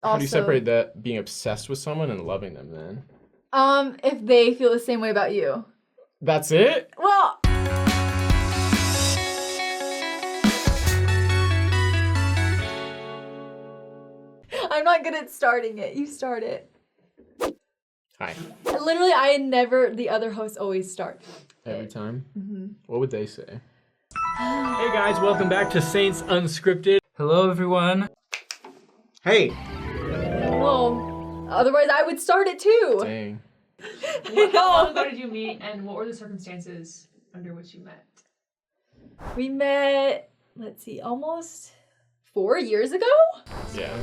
How do you Also, separate that being obsessed with someone and loving them then? if they feel the same way about you. That's it? Well, I'm not good at starting it. You start it. Hi. Literally, I never, the other hosts always start. Every time? Mm-hmm. What would they say? Hey guys, welcome back to Saints Unscripted. Hello everyone. Hey, Well, otherwise I would start it too. Dang. How long ago did you meet, and what were the circumstances under which you met? We met, let's see, almost 4 years ago? Yeah.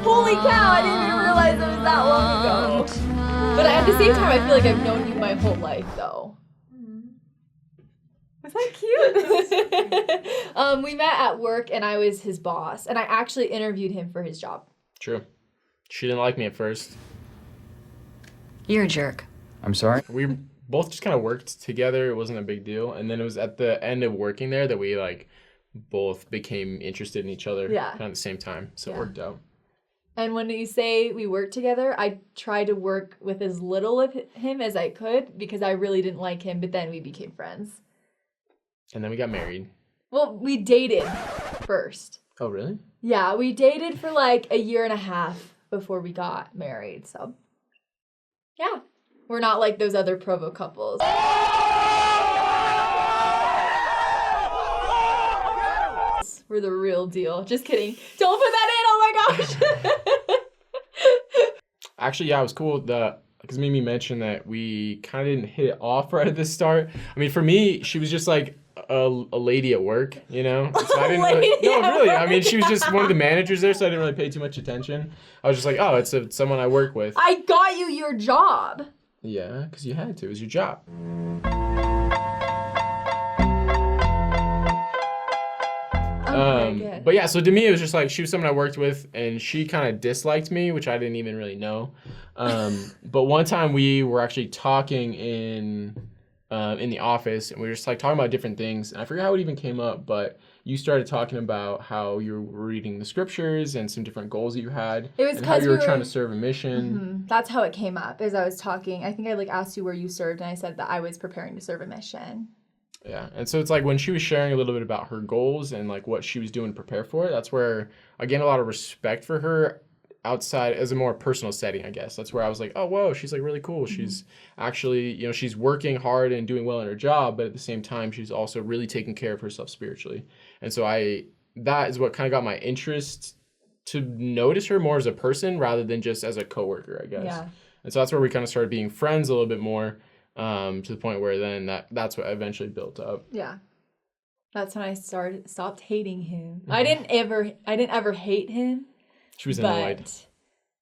Holy cow, I didn't even realize it was that long ago. But at the same time, I feel like I've known you my whole life, though. Was that cute? We met at work, and I was his boss, and I actually interviewed him for his job. True. She didn't like me at first. You're a jerk. I'm sorry? We both just kind of worked together. It wasn't a big deal. And then it was at the end of working there that we both became interested in each other kind of at the same time. So it worked out. And when you say we worked together, I tried to work with as little of him as I could because I really didn't like him, but then we became friends. And then we got married. Well, we dated first. Oh, really? Yeah, we dated for like a year and a half before we got married. So, yeah, we're not like those other Provo couples. We're the real deal. Just kidding. Don't put that in. Oh my gosh. Actually, yeah, it was cool. Because Mimi mentioned that we kind of didn't hit it off right at the start. I mean, for me, she was just like a lady at work, you know? So I didn't really, no, really. I mean, she was just one of the managers there, so I didn't really pay too much attention. I was just like, oh, it's someone I work with. I got you your job. Yeah, because you had to. It was your job. But yeah, so to me, it was just like she was someone I worked with, and she kind of disliked me, which I didn't even really know. But one time we were actually talking in the office, and we were just like talking about different things. And I forget how it even came up, but you started talking about how you were reading the scriptures and some different goals that you had. It was and how because you were trying to serve a mission. Mm-hmm. That's how it came up. As I was talking, I think I asked you where you served, and I said that I was preparing to serve a mission. Yeah, and so it's like when she was sharing a little bit about her goals and like what she was doing to prepare for it, that's where I gained a lot of respect for her outside as a more personal setting, I guess. That's where I was like, oh, whoa, she's like really cool. Mm-hmm. She's actually, she's working hard and doing well in her job, but at the same time, she's also really taking care of herself spiritually. And so that is what kind of got my interest to notice her more as a person rather than just as a coworker, I guess. Yeah. And so that's where we kind of started being friends a little bit more. To the point where then that's what eventually built up. Yeah. That's when I stopped hating him. Mm-hmm. I didn't ever hate him. She was annoyed. But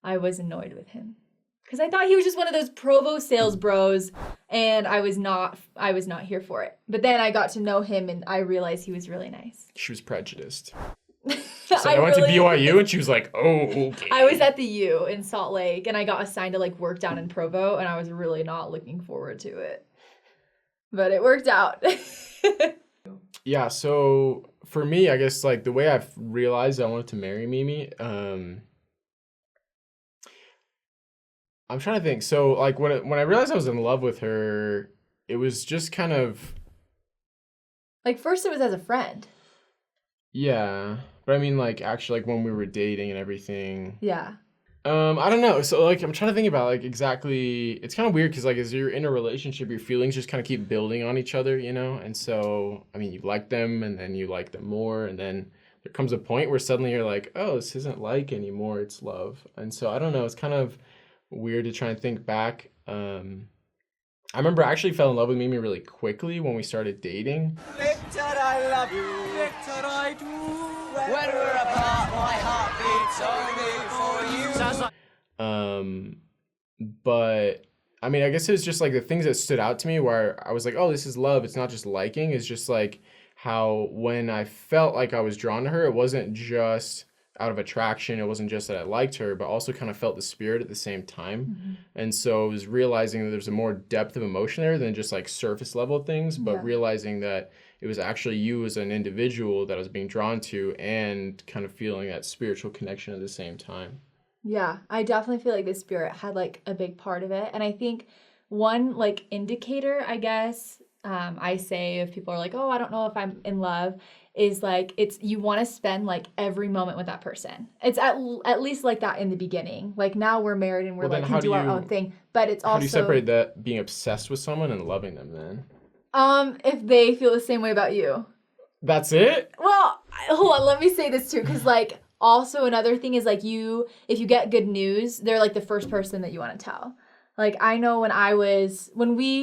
I was annoyed with him. Because I thought he was just one of those Provo sales bros, and I was not here for it. But then I got to know him, and I realized he was really nice. She was prejudiced. So I went to BYU, and she was like, oh, okay. I was at the U in Salt Lake, and I got assigned to like work down in Provo, and I was really not looking forward to it. But it worked out. Yeah, so for me, I guess like the way I've realized I wanted to marry Mimi, I'm trying to think. So like when I realized I was in love with her, it was just kind of like first it was as a friend. Yeah. But I mean, like, actually, like, when we were dating and everything. Yeah. I don't know. So, like, I'm trying to think about, like, exactly. It's kind of weird because, like, as you're in a relationship, your feelings just kind of keep building on each other, you know? And so, I mean, you like them, and then you like them more. And then there comes a point where suddenly you're like, oh, this isn't like anymore. It's love. And so, I don't know. It's kind of weird to try and think back. I remember I actually fell in love with Mimi really quickly when we started dating. Victor, I love you. Victor, I do. When we're apart, my heart beats only for you. Sounds like... But I mean, I guess it was just like the things that stood out to me where I was like, oh, this is love. It's not just liking. It's just like how when I felt like I was drawn to her, it wasn't just out of attraction. It wasn't just that I liked her, but also kind of felt the spirit at the same time. Mm-hmm. And so I was realizing that there's a more depth of emotion there than just like surface level things, but realizing that it was actually you as an individual that I was being drawn to and kind of feeling that spiritual connection at the same time. Yeah, I definitely feel like the spirit had like a big part of it. And I think one like indicator, I guess, I say if people are like, oh, I don't know if I'm in love, is like it's you want to spend like every moment with that person. It's at least like that in the beginning. Like now we're married and we're Well, then like how can do do our you- own thing. But it's How do you also separate that being obsessed with someone and loving them then? if they feel the same way about you. That's it? Well, hold on, let me say this too, because like also another thing is like if you get good news, they're like the first person that you want to tell. Like I know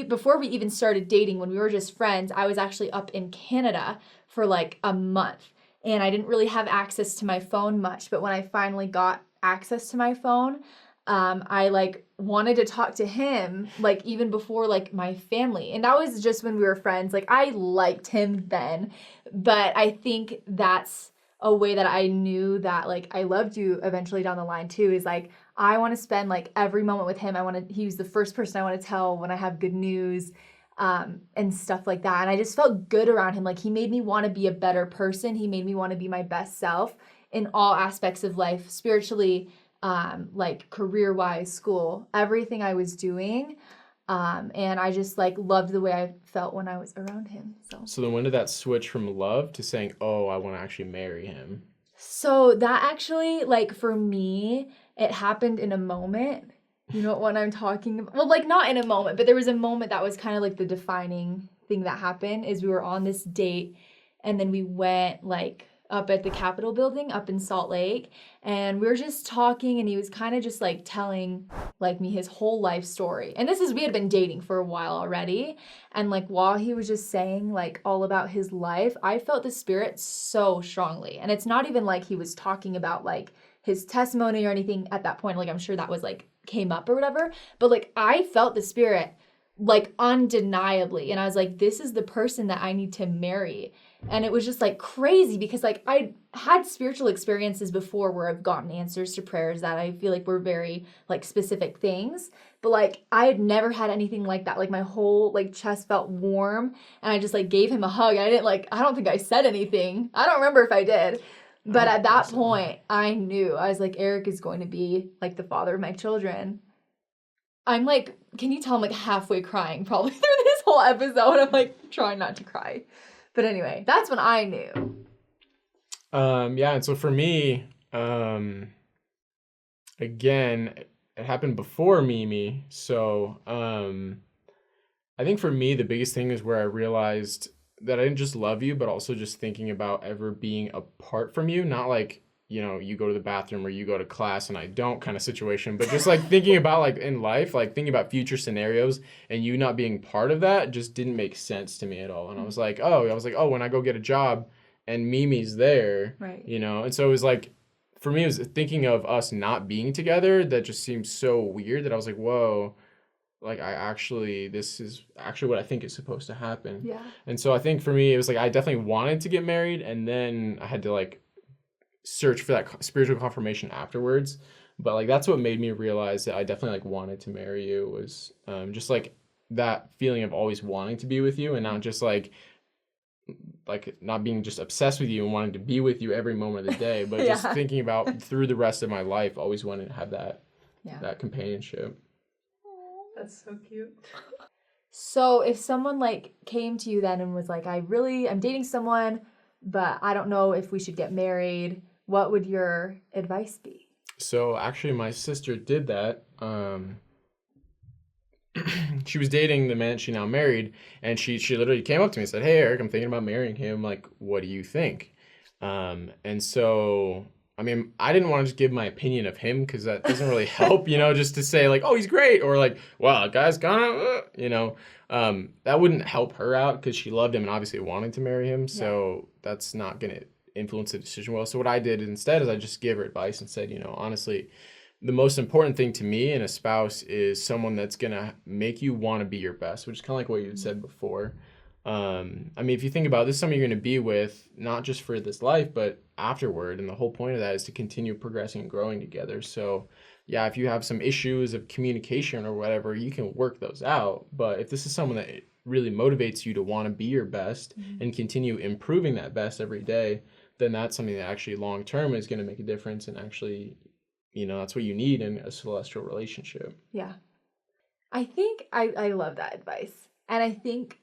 before we even started dating, when we were just friends, I was actually up in Canada for like a month and I didn't really have access to my phone much. But when I finally got access to my phone, I like wanted to talk to him like even before like my family. And that was just when we were friends. Like I liked him then, but I think that's a way that I knew that like I loved you eventually down the line too, is like I want to spend like every moment with him. He was the first person I want to tell when I have good news, and stuff like that. And I just felt good around him. Like he made me want to be a better person. He made me want to be my best self in all aspects of life, spiritually, like career-wise, school, everything I was doing. And I just like loved the way I felt when I was around him. So then when did that switch from love to saying, oh, I want to actually marry him? So that actually, like for me, it happened in a moment. You know what I'm talking about? Well, like not in a moment, but there was a moment that was kind of like the defining thing that happened is we were on this date and then we went like up at the Capitol building up in Salt Lake and we were just talking and he was kind of just like telling like me his whole life story. And we had been dating for a while already. And like while he was just saying like all about his life, I felt the spirit so strongly. And it's not even like he was talking about like his testimony or anything at that point. Like I'm sure that was like came up or whatever, but like I felt the spirit like undeniably. And I was like, this is the person that I need to marry. And it was just like crazy because like I had spiritual experiences before where I've gotten answers to prayers that I feel like were very like specific things. But like I had never had anything like that. Like my whole like chest felt warm and I just like gave him a hug. And I don't think I said anything. I don't remember if I did. But at that point, I knew. I was like, Eric is going to be like the father of my children. I'm like, can you tell I'm like halfway crying probably through this whole episode? I'm like trying not to cry. But anyway, that's when I knew. Yeah, and so for me, again, it happened before Mimi. So I think for me, the biggest thing is where I realized that I didn't just love you, but also just thinking about ever being apart from you. Not like, you know, you go to the bathroom or you go to class and I don't kind of situation, but just like thinking about like in life, like thinking about future scenarios and you not being part of that just didn't make sense to me at all. And I was like, oh, when I go get a job and Mimi's there, Right. you know? And so it was like, for me, it was thinking of us not being together that just seemed so weird that I was like, whoa, like this is actually what I think is supposed to happen. Yeah. And so I think for me, it was like, I definitely wanted to get married and then I had to like search for that spiritual confirmation afterwards. But like, that's what made me realize that I definitely like wanted to marry you was just like that feeling of always wanting to be with you and not just like not being just obsessed with you and wanting to be with you every moment of the day, but just Yeah. thinking about through the rest of my life, always wanting to have that, Yeah. that companionship. That's so cute. So if someone like came to you then and was like, I'm dating someone, but I don't know if we should get married, what would your advice be? So actually my sister did that. She was dating the man she now married, and she literally came up to me and said, hey, Eric, I'm thinking about marrying him. Like, what do you think? And so, I mean, I didn't want to just give my opinion of him because that doesn't really help, you know, just to say like, oh, he's great. Or like, wow, that guy's kind of, you know, that wouldn't help her out because she loved him and obviously wanted to marry him. So that's not going to influence the decision well. So what I did instead is I just gave her advice and said, you know, honestly, the most important thing to me in a spouse is someone that's going to make you want to be your best, which is kind of like what you had said before. I mean, if you think about it, this is someone you're going to be with, not just for this life, but afterward. And the whole point of that is to continue progressing and growing together. So yeah, if you have some issues of communication or whatever, you can work those out. But if this is someone that really motivates you to want to be your best and continue improving that best every day, then that's something that actually long-term is going to make a difference and actually that's what you need in a celestial relationship. Yeah. I think I love that advice. And I think,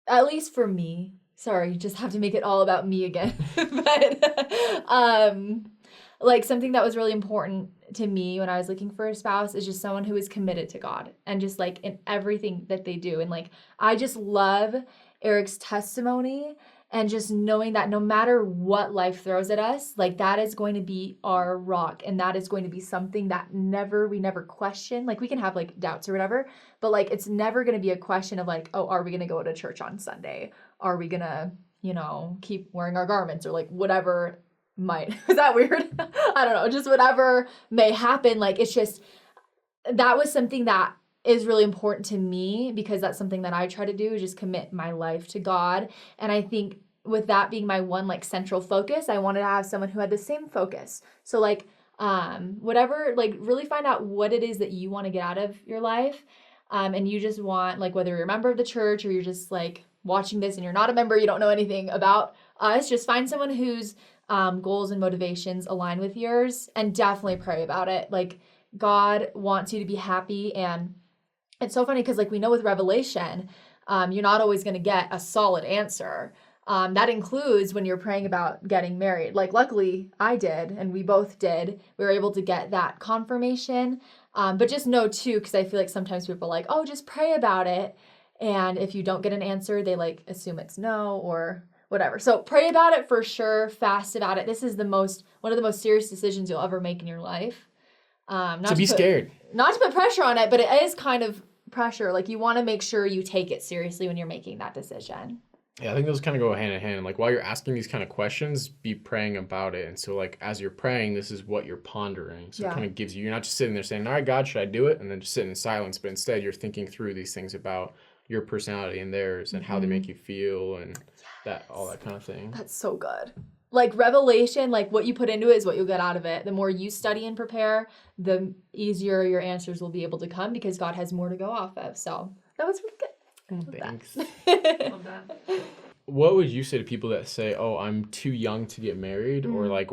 at least for me, sorry, just have to make it all about me again. But like something that was really important to me when I was looking for a spouse is just someone who is committed to God and just like in everything that they do. And like I just love Eric's testimony and just knowing that no matter what life throws at us, like that is going to be our rock, and that is going to be something that we never question. Like we can have like doubts or whatever, but like it's never going to be a question of like, oh, are we going to go to church on Sunday? Are we going to, keep wearing our garments or like whatever might, is that weird? I don't know, just whatever may happen. Like it's just, that was something that is really important to me because that's something that I try to do, is just commit my life to God. And I think with that being my one like central focus, I wanted to have someone who had the same focus. So like whatever, like really find out what it is that you want to get out of your life. And you just want, like, whether you're a member of the church or you're just like watching this and you're not a member, you don't know anything about us, just find someone whose goals and motivations align with yours, and definitely pray about it. Like God wants you to be happy. And it's so funny because like we know with Revelation, you're not always going to get a solid answer. That includes when you're praying about getting married. Like luckily I did, and we both did. We were able to get that confirmation. But just know too, because I feel like sometimes people are like, oh, just pray about it. And if you don't get an answer, they like assume it's no or whatever. So pray about it for sure. Fast about it. This is one of the most serious decisions you'll ever make in your life. Not to scared. Not to put pressure on it, but it is kind of pressure. Like you want to make sure you take it seriously when you're making that decision. Yeah, I think those kind of go hand in hand. Like while you're asking these kind of questions, be praying about it. And so like as you're praying, this is what you're pondering. So it kind of gives you're not just sitting there saying, all right, God, should I do it? And then just sitting in silence. But instead you're thinking through these things about your personality and theirs and how they make you feel and that all that kind of thing. That's so good. Like Revelation, like what you put into it is what you'll get out of it. The more you study and prepare, the easier your answers will be able to come because God has more to go off of. So that was really good. Thanks. Love that. What would you say to people that say, oh, I'm too young to get married? Or like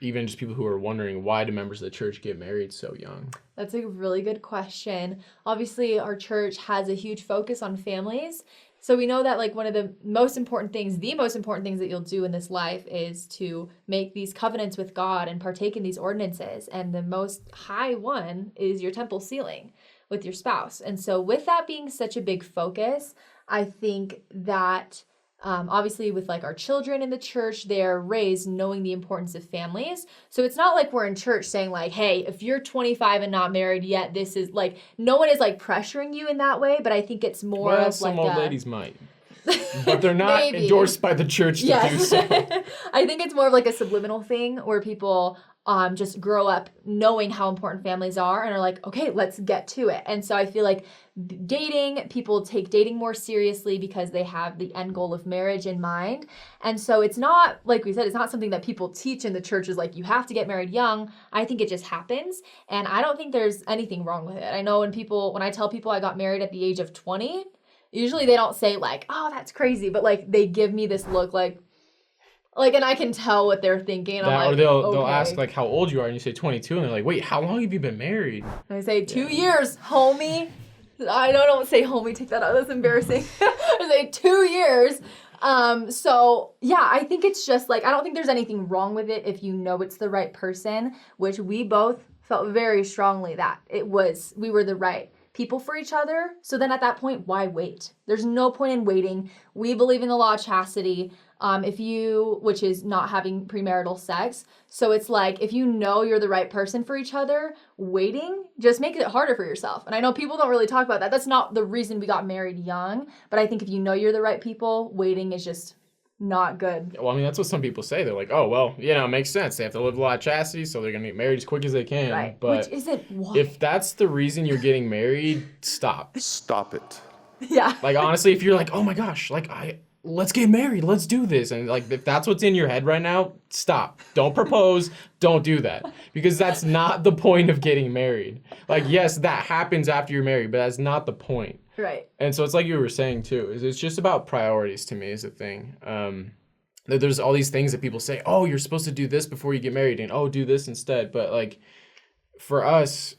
even just people who are wondering, why do members of the church get married so young? That's a really good question. Obviously, our church has a huge focus on families. So we know that like one of the most important things that you'll do in this life is to make these covenants with God and partake in these ordinances. And the most high one is your temple sealing with your spouse. And so with that being such a big focus, I think that obviously with like our children in the church, they're raised knowing the importance of families. So it's not like we're in church saying like, hey, if you're 25 and not married yet, this is like, no one is like pressuring you in that way. But I think it's more of some like old ladies might. But they're not endorsed by the church to do so. I think it's more of like a subliminal thing where people just grow up knowing how important families are and are like, okay, let's get to it. And so I feel like people take dating more seriously because they have the end goal of marriage in mind. And so it's not, like we said, it's not something that people teach in the church is like, you have to get married young. I think it just happens. And I don't think there's anything wrong with it. I know when I tell people I got married at the age of 20, usually they don't say like, oh, that's crazy. But like they give me this look like, and I can tell what they're thinking. I'm like, or they'll ask like how old you are, and you say 22, and they're like, wait, how long have you been married? And I say 2 years, homie. I don't say homie, take that out. That's embarrassing. I say 2 years. So yeah, I think it's just like, I don't think there's anything wrong with it if you know it's the right person, which we both felt very strongly that we were the right people for each other. So then at that point, why wait? There's no point in waiting. We believe in the law of chastity. Which is not having premarital sex. So it's like, if you know you're the right person for each other, waiting just makes it harder for yourself. And I know people don't really talk about that. That's not the reason we got married young. But I think if you know you're the right people, waiting is just not good. Well, I mean, that's what some people say. They're like, oh, well, it makes sense. They have to live a lot of chastity, so they're going to get married as quick as they can. Right. But which isn't why. If that's the reason you're getting married, stop. Stop it. Yeah. Like, honestly, if you're like, oh my gosh, like, let's get married, let's do this. And like, if that's what's in your head right now, stop. Don't propose. Don't do that. Because that's not the point of getting married. Like, yes, that happens after you're married, but that's not the point. Right. And so it's like you were saying too, is it's just about priorities to me is the thing. There's all these things that people say, oh, you're supposed to do this before you get married, and oh, do this instead. But like, for us,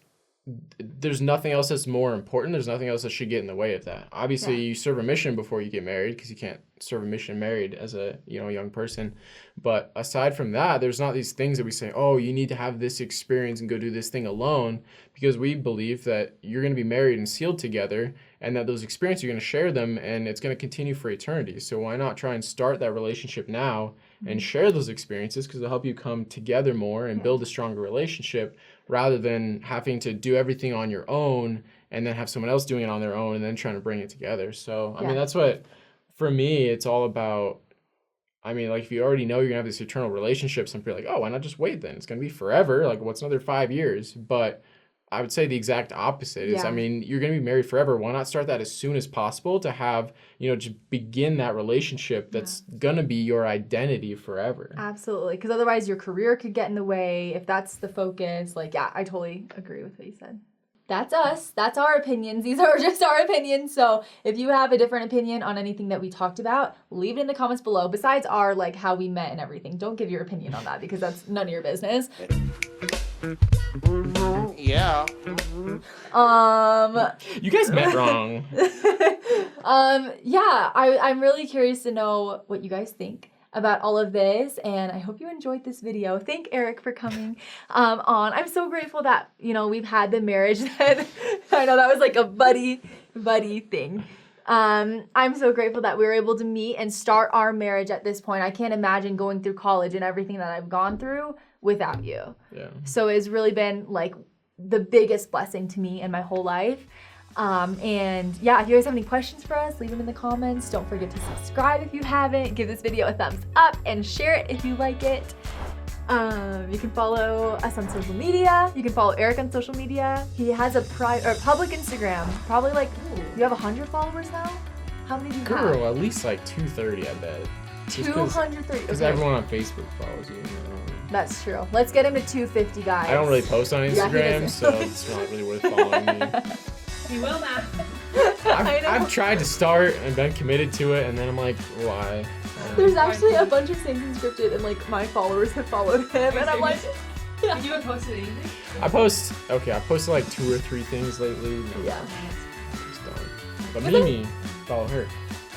there's nothing else that's more important. There's nothing else that should get in the way of that. Obviously, Yeah. you serve a mission before you get married because you can't serve a mission married as a young person. But aside from that, there's not these things that we say, oh, you need to have this experience and go do this thing alone, because we believe that you're going to be married and sealed together, and that those experiences, you're going to share them, and it's going to continue for eternity. So why not try and start that relationship now and share those experiences, because it'll help you come together more and build a stronger relationship, rather than having to do everything on your own and then have someone else doing it on their own and then trying to bring it together. So, I mean, that's what, for me, it's all about. I mean, like, if you already know you're gonna have this eternal relationship, some people are like, oh, why not just wait then? It's gonna be forever. Like, what's another 5 years? But I would say the exact opposite is, Yeah. I mean, you're gonna be married forever. Why not start that as soon as possible to have, just begin that relationship that's gonna be your identity forever. Absolutely, because otherwise your career could get in the way if that's the focus. Like, yeah, I totally agree with what you said. That's us. That's our opinions. These are just our opinions. So if you have a different opinion on anything that we talked about, leave it in the comments below. Besides our, like, how we met and everything, don't give your opinion on that because that's none of your business. Yeah. You guys met wrong. Yeah, I'm really curious to know what you guys think about all of this, and I hope you enjoyed this video. Thank Eric for coming on. I'm so grateful that, we've had the marriage that, I know that was like a buddy thing. I'm so grateful that we were able to meet and start our marriage at this point. I can't imagine going through college and everything that I've gone through without you. Yeah. So it's really been like the biggest blessing to me in my whole life. And yeah, if you guys have any questions for us, leave them in the comments. Don't forget to subscribe if you haven't. Give this video a thumbs up and share it if you like it. You can follow us on social media. You can follow Eric on social media. He has a public Instagram. Probably like, you have 100 followers now? How many do you have? Girl, at least like 230, I bet. Just 230. Because Okay. everyone on Facebook follows you. That's true. Let's get him to 250, guys. I don't really post on Yeah, he Instagram, doesn't. so it's not really worth following me. You will now. I know. I've tried to start and been committed to it, and then I'm like, why? There's actually a bunch of Saints Unscripted, and like my followers have followed him, and I'm like, Did you have posted anything? I posted like 2 or 3 things lately. No, yeah. just don't. But But then- Mimi, follow her.